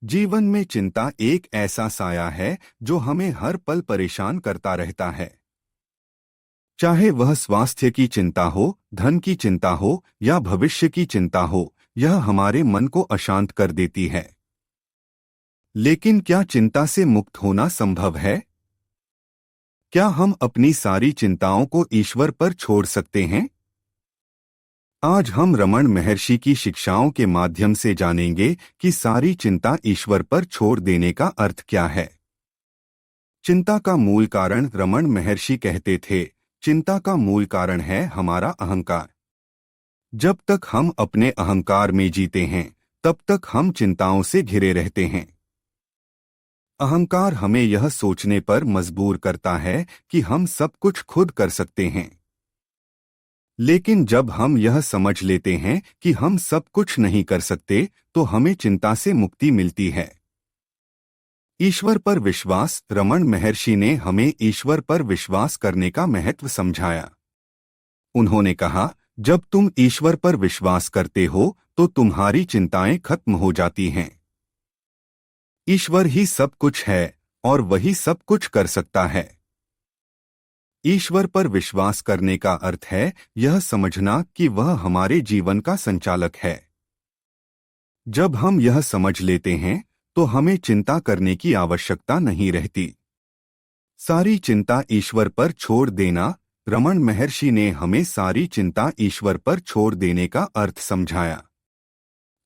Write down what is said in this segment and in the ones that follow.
जीवन में चिंता एक ऐसा साया है जो हमें हर पल परेशान करता रहता है। चाहे वह स्वास्थ्य की चिंता हो, धन की चिंता हो या भविष्य की चिंता हो, यह हमारे मन को अशांत कर देती है। लेकिन क्या चिंता से मुक्त होना संभव है? क्या हम अपनी सारी चिंताओं को ईश्वर पर छोड़ सकते हैं? आज हम रमण महर्षि की शिक्षाओं के माध्यम से जानेंगे कि सारी चिंता ईश्वर पर छोड़ देने का अर्थ क्या है। चिंता का मूल कारण, रमण महर्षि कहते थे, चिंता का मूल कारण है हमारा अहंकार। जब तक हम अपने अहंकार में जीते हैं, तब तक हम चिंताओं से घिरे रहते हैं। अहंकार हमें यह सोचने पर मजबूर करता है कि हम सब कुछ खुद कर सकते हैं। लेकिन जब हम यह समझ लेते हैं कि हम सब कुछ नहीं कर सकते, तो हमें चिंता से मुक्ति मिलती है। ईश्वर पर विश्वास, रमण महर्षि ने हमें ईश्वर पर विश्वास करने का महत्व समझाया। उन्होंने कहा, जब तुम ईश्वर पर विश्वास करते हो तो तुम्हारी चिंताएं खत्म हो जाती हैं। ईश्वर ही सब कुछ है और वही सब कुछ कर सकता है। ईश्वर पर विश्वास करने का अर्थ है यह समझना कि वह हमारे जीवन का संचालक है। जब हम यह समझ लेते हैं तो हमें चिंता करने की आवश्यकता नहीं रहती। सारी चिंता ईश्वर पर छोड़ देना, रमण महर्षि ने हमें सारी चिंता ईश्वर पर छोड़ देने का अर्थ समझाया।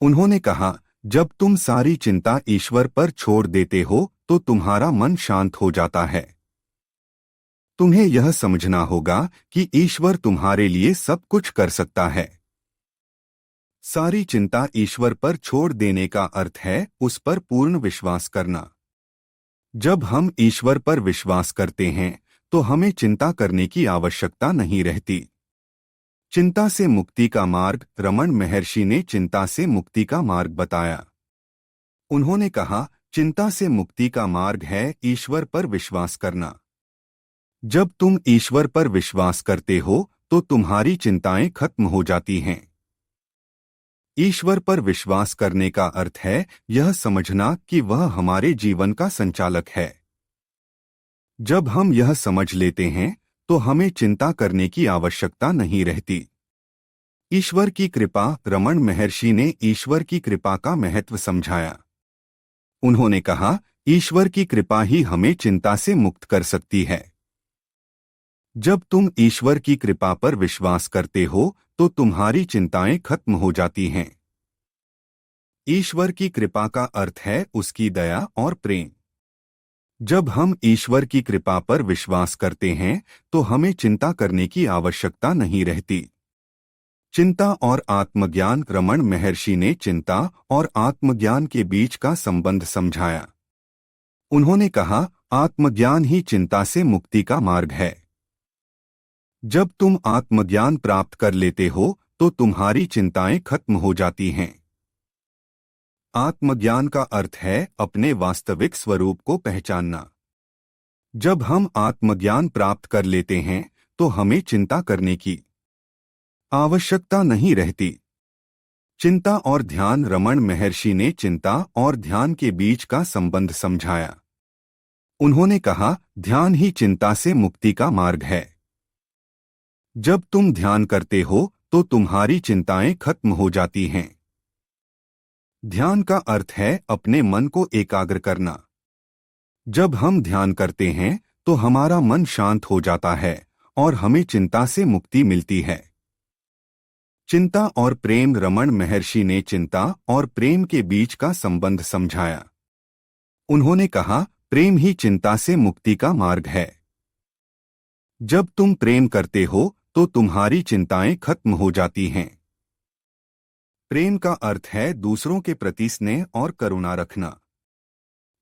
उन्होंने कहा, जब तुम सारी चिंता ईश्वर पर छोड़ देते हो तो तुम्हारा मन शांत हो जाता है। तुम्हें यह समझना होगा कि ईश्वर तुम्हारे लिए सब कुछ कर सकता है। सारी चिंता ईश्वर पर छोड़ देने का अर्थ है उस पर पूर्ण विश्वास करना। जब हम ईश्वर पर विश्वास करते हैं तो हमें चिंता करने की आवश्यकता नहीं रहती। चिंता से मुक्ति का मार्ग, रमण महर्षि ने चिंता से मुक्ति का मार्ग बताया। उन्होंने कहा, चिंता से मुक्ति का मार्ग है ईश्वर पर विश्वास करना। जब तुम ईश्वर पर विश्वास करते हो तो तुम्हारी चिंताएं खत्म हो जाती हैं। ईश्वर पर विश्वास करने का अर्थ है यह समझना कि वह हमारे जीवन का संचालक है। जब हम यह समझ लेते हैं तो हमें चिंता करने की आवश्यकता नहीं रहती। ईश्वर की कृपा, रमण महर्षि ने ईश्वर की कृपा का महत्व समझाया। उन्होंने कहा, ईश्वर की कृपा ही हमें चिंता से मुक्त कर सकती है। जब तुम ईश्वर की कृपा पर विश्वास करते हो तो तुम्हारी चिंताएं खत्म हो जाती हैं। ईश्वर की कृपा का अर्थ है उसकी दया और प्रेम। जब हम ईश्वर की कृपा पर विश्वास करते हैं तो हमें चिंता करने की आवश्यकता नहीं रहती। चिंता और आत्मज्ञान, रमण महर्षि ने चिंता और आत्मज्ञान के बीच का संबंध समझाया। उन्होंने कहा, आत्मज्ञान ही चिंता से मुक्ति का मार्ग है। जब तुम आत्मज्ञान प्राप्त कर लेते हो तो तुम्हारी चिंताएं खत्म हो जाती हैं। आत्मज्ञान का अर्थ है अपने वास्तविक स्वरूप को पहचानना। जब हम आत्मज्ञान प्राप्त कर लेते हैं तो हमें चिंता करने की आवश्यकता नहीं रहती। चिंता और ध्यान, रमण महर्षि ने चिंता और ध्यान के बीच का संबंध समझाया। उन्होंने कहा, ध्यान ही चिंता से मुक्ति का मार्ग है। जब तुम ध्यान करते हो तो तुम्हारी चिंताएं खत्म हो जाती हैं। ध्यान का अर्थ है अपने मन को एकाग्र करना। जब हम ध्यान करते हैं तो हमारा मन शांत हो जाता है और हमें चिंता से मुक्ति मिलती है। चिंता और प्रेम, रमण महर्षि ने चिंता और प्रेम के बीच का संबंध समझाया। उन्होंने कहा, प्रेम ही चिंता से मुक्ति का मार्ग है। जब तुम प्रेम करते हो तो तुम्हारी चिंताएं खत्म हो जाती हैं। प्रेम का अर्थ है दूसरों के प्रति स्नेह और करुणा रखना।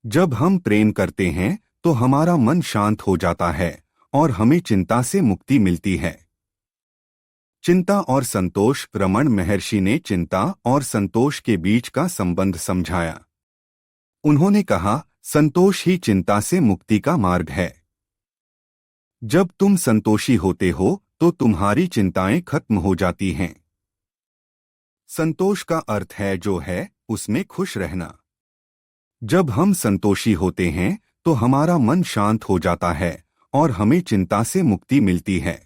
जब हम प्रेम करते हैं तो हमारा मन शांत हो जाता है और हमें चिंता से मुक्ति मिलती है। चिंता और संतोष, रमण महर्षि ने चिंता और संतोष के बीच का संबंध समझाया। उन्होंने कहा, संतोष ही चिंता से मुक्ति का मार्ग है। जब तुम संतोषी होते हो तो तुम्हारी चिंताएं खत्म हो जाती हैं। संतोष का अर्थ है जो है उसमें खुश रहना। जब हम संतोषी होते हैं तो हमारा मन शांत हो जाता है और हमें चिंता से मुक्ति मिलती है।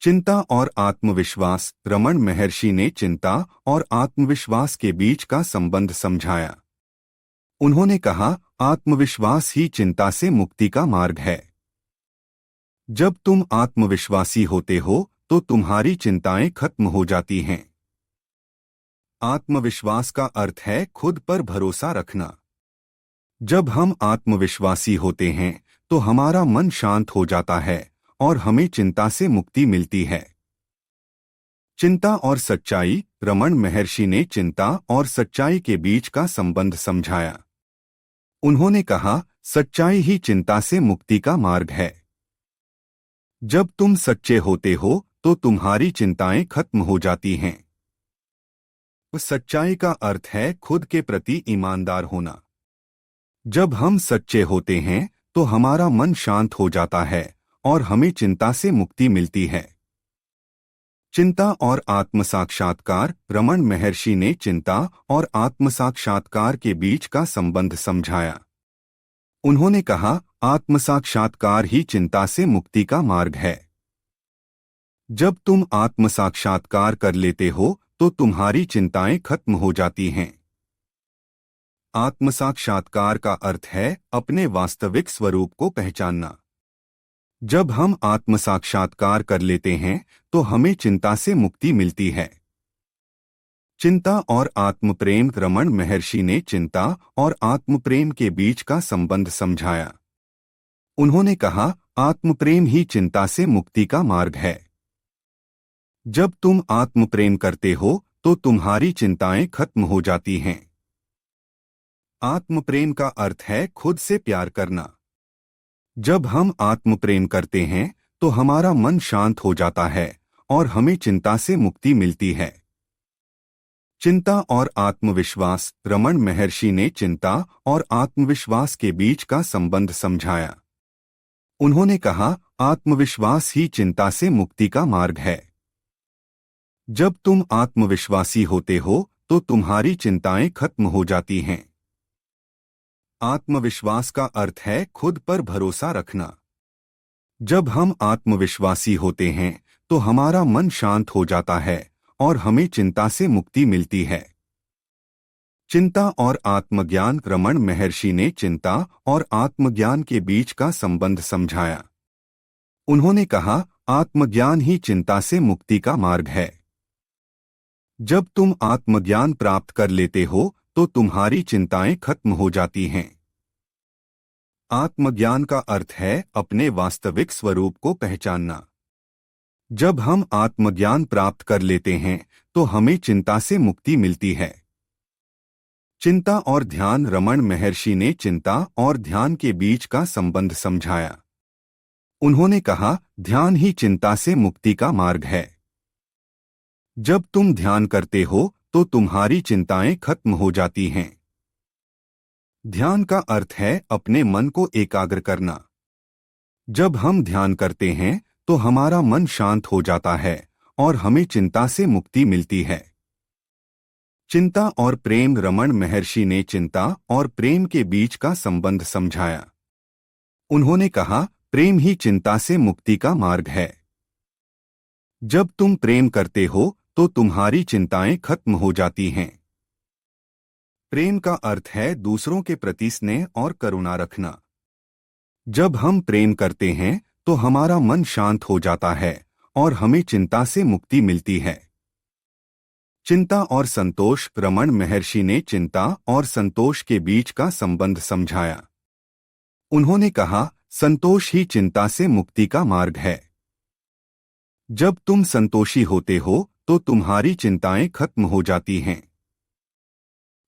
चिंता और आत्मविश्वास। रमण महर्षि ने चिंता और आत्मविश्वास के बीच का संबंध समझाया। उन्होंने कहा, आत्मविश्वास ही चिंता से मुक्ति का मार्ग है। जब तुम आत्मविश्वासी होते हो तो तुम्हारी चिंताएं खत्म हो जाती हैं। आत्मविश्वास का अर्थ है खुद पर भरोसा रखना। जब हम आत्मविश्वासी होते हैं तो हमारा मन शांत हो जाता है और हमें चिंता से मुक्ति मिलती है। चिंता और सच्चाई। रमण महर्षि ने चिंता और सच्चाई के बीच का संबंध समझाया। उन्होंने कहा, सच्चाई ही चिंता से मुक्ति का मार्ग है। जब तुम सच्चे होते हो तो तुम्हारी चिंताएं खत्म हो जाती हैं। सच्चाई का अर्थ है खुद के प्रति ईमानदार होना। जब हम सच्चे होते हैं तो हमारा मन शांत हो जाता है और हमें चिंता से मुक्ति मिलती है। चिंता और आत्मसाक्षात्कार। रमण महर्षि ने चिंता और आत्मसाक्षात्कार के बीच का संबंध समझाया। उन्होंने कहा, आत्मसाक्षात्कार ही चिंता से मुक्ति का मार्ग है। जब तुम आत्मसाक्षात्कार कर लेते हो तो तुम्हारी चिंताएं खत्म हो जाती हैं। आत्मसाक्षात्कार का अर्थ है अपने वास्तविक स्वरूप को पहचानना। जब हम आत्मसाक्षात्कार कर लेते हैं तो हमें चिंता से मुक्ति मिलती है। चिंता और आत्मप्रेम। रमण महर्षि ने चिंता और आत्मप्रेम के बीच का संबंध समझाया। उन्होंने कहा, आत्मप्रेम ही चिंता से मुक्ति का मार्ग है। जब तुम आत्मप्रेम करते हो तो तुम्हारी चिंताएं खत्म हो जाती हैं। आत्मप्रेम का अर्थ है खुद से प्यार करना। जब हम आत्मप्रेम करते हैं तो हमारा मन शांत हो जाता है और हमें चिंता से मुक्ति मिलती है। चिंता और आत्मविश्वास। रमण महर्षि ने चिंता और आत्मविश्वास के बीच का संबंध समझाया। उन्होंने कहा, आत्मविश्वास ही चिंता से मुक्ति का मार्ग है। जब तुम आत्मविश्वासी होते हो तो तुम्हारी चिंताएं खत्म हो जाती हैं। आत्मविश्वास का अर्थ है खुद पर भरोसा रखना। जब हम आत्मविश्वासी होते हैं तो हमारा मन शांत हो जाता है और हमें चिंता से मुक्ति मिलती है। चिंता और आत्मज्ञान। रमण महर्षि ने चिंता और आत्मज्ञान के बीच का संबंध समझाया। उन्होंने कहा, आत्मज्ञान ही चिंता से मुक्ति का मार्ग है। जब तुम आत्मज्ञान प्राप्त कर लेते हो तो तुम्हारी चिंताएं खत्म हो जाती हैं। आत्मज्ञान का अर्थ है अपने वास्तविक स्वरूप को पहचानना। जब हम आत्मज्ञान प्राप्त कर लेते हैं तो हमें चिंता से मुक्ति मिलती है। चिंता और ध्यान। रमण महर्षि ने चिंता और ध्यान के बीच का संबंध समझाया। उन्होंने कहा, ध्यान ही चिंता से मुक्ति का मार्ग है। जब तुम ध्यान करते हो तो तुम्हारी चिंताएं खत्म हो जाती हैं। ध्यान का अर्थ है अपने मन को एकाग्र करना। जब हम ध्यान करते हैं तो हमारा मन शांत हो जाता है और हमें चिंता से मुक्ति मिलती है। चिंता और प्रेम। रमण महर्षि ने चिंता और प्रेम के बीच का संबंध समझाया। उन्होंने कहा, प्रेम ही चिंता से मुक्ति का मार्ग है। जब तुम प्रेम करते हो तो तुम्हारी चिंताएं खत्म हो जाती हैं। प्रेम का अर्थ है दूसरों के प्रति स्नेह और करुणा रखना। जब हम प्रेम करते हैं तो हमारा मन शांत हो जाता है और हमें चिंता से मुक्ति मिलती है। चिंता और संतोष। रमण महर्षि ने चिंता और संतोष के बीच का संबंध समझाया। उन्होंने कहा, संतोष ही चिंता से मुक्ति का मार्ग है। जब तुम संतोषी होते हो तो तुम्हारी चिंताएं खत्म हो जाती हैं।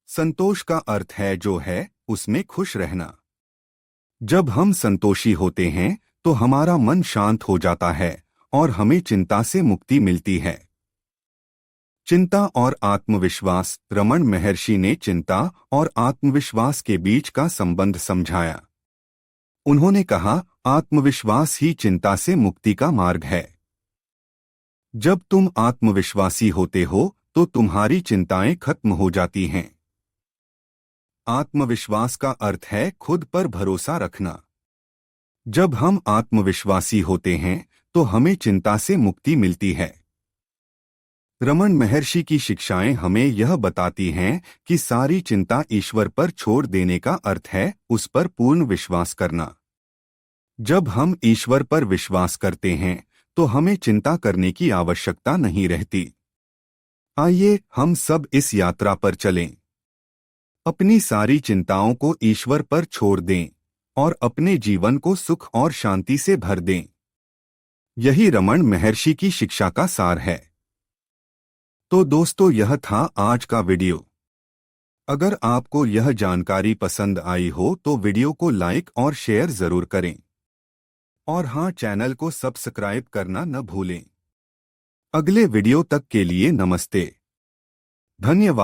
संतोष का अर्थ है जो है उसमें खुश रहना। जब हम संतोषी होते हैं तो हमारा मन शांत हो जाता है और हमें चिंता से मुक्ति मिलती है। चिंता और आत्मविश्वास। रमण महर्षि ने चिंता और आत्मविश्वास के बीच का संबंध समझाया। उन्होंने कहा, आत्मविश्वास ही चिंता से मुक्ति का मार्ग है। जब तुम आत्मविश्वासी होते हो तो तुम्हारी चिंताएं खत्म हो जाती हैं। आत्मविश्वास का अर्थ है खुद पर भरोसा रखना। जब हम आत्मविश्वासी होते हैं तो हमें चिंता से मुक्ति मिलती है। रमन महर्षि की शिक्षाएं हमें यह बताती हैं कि सारी चिंता ईश्वर पर छोड़ देने का अर्थ है उस पर पूर्ण विश्वास करना। जब हम ईश्वर पर विश्वास करते हैं तो हमें चिंता करने की आवश्यकता नहीं रहती। आइए हम सब इस यात्रा पर चलें। अपनी सारी चिंताओं को ईश्वर पर छोड़ दें और अपने जीवन को सुख और शांति से भर दें। यही रमन महर्षि की शिक्षा का सार है। तो दोस्तों, यह था आज का वीडियो। अगर आपको यह जानकारी पसंद आई हो तो वीडियो को लाइक और शेयर जरूर करें। और हाँ, चैनल को सब्सक्राइब करना न भूलें। अगले वीडियो तक के लिए नमस्ते। धन्यवाद।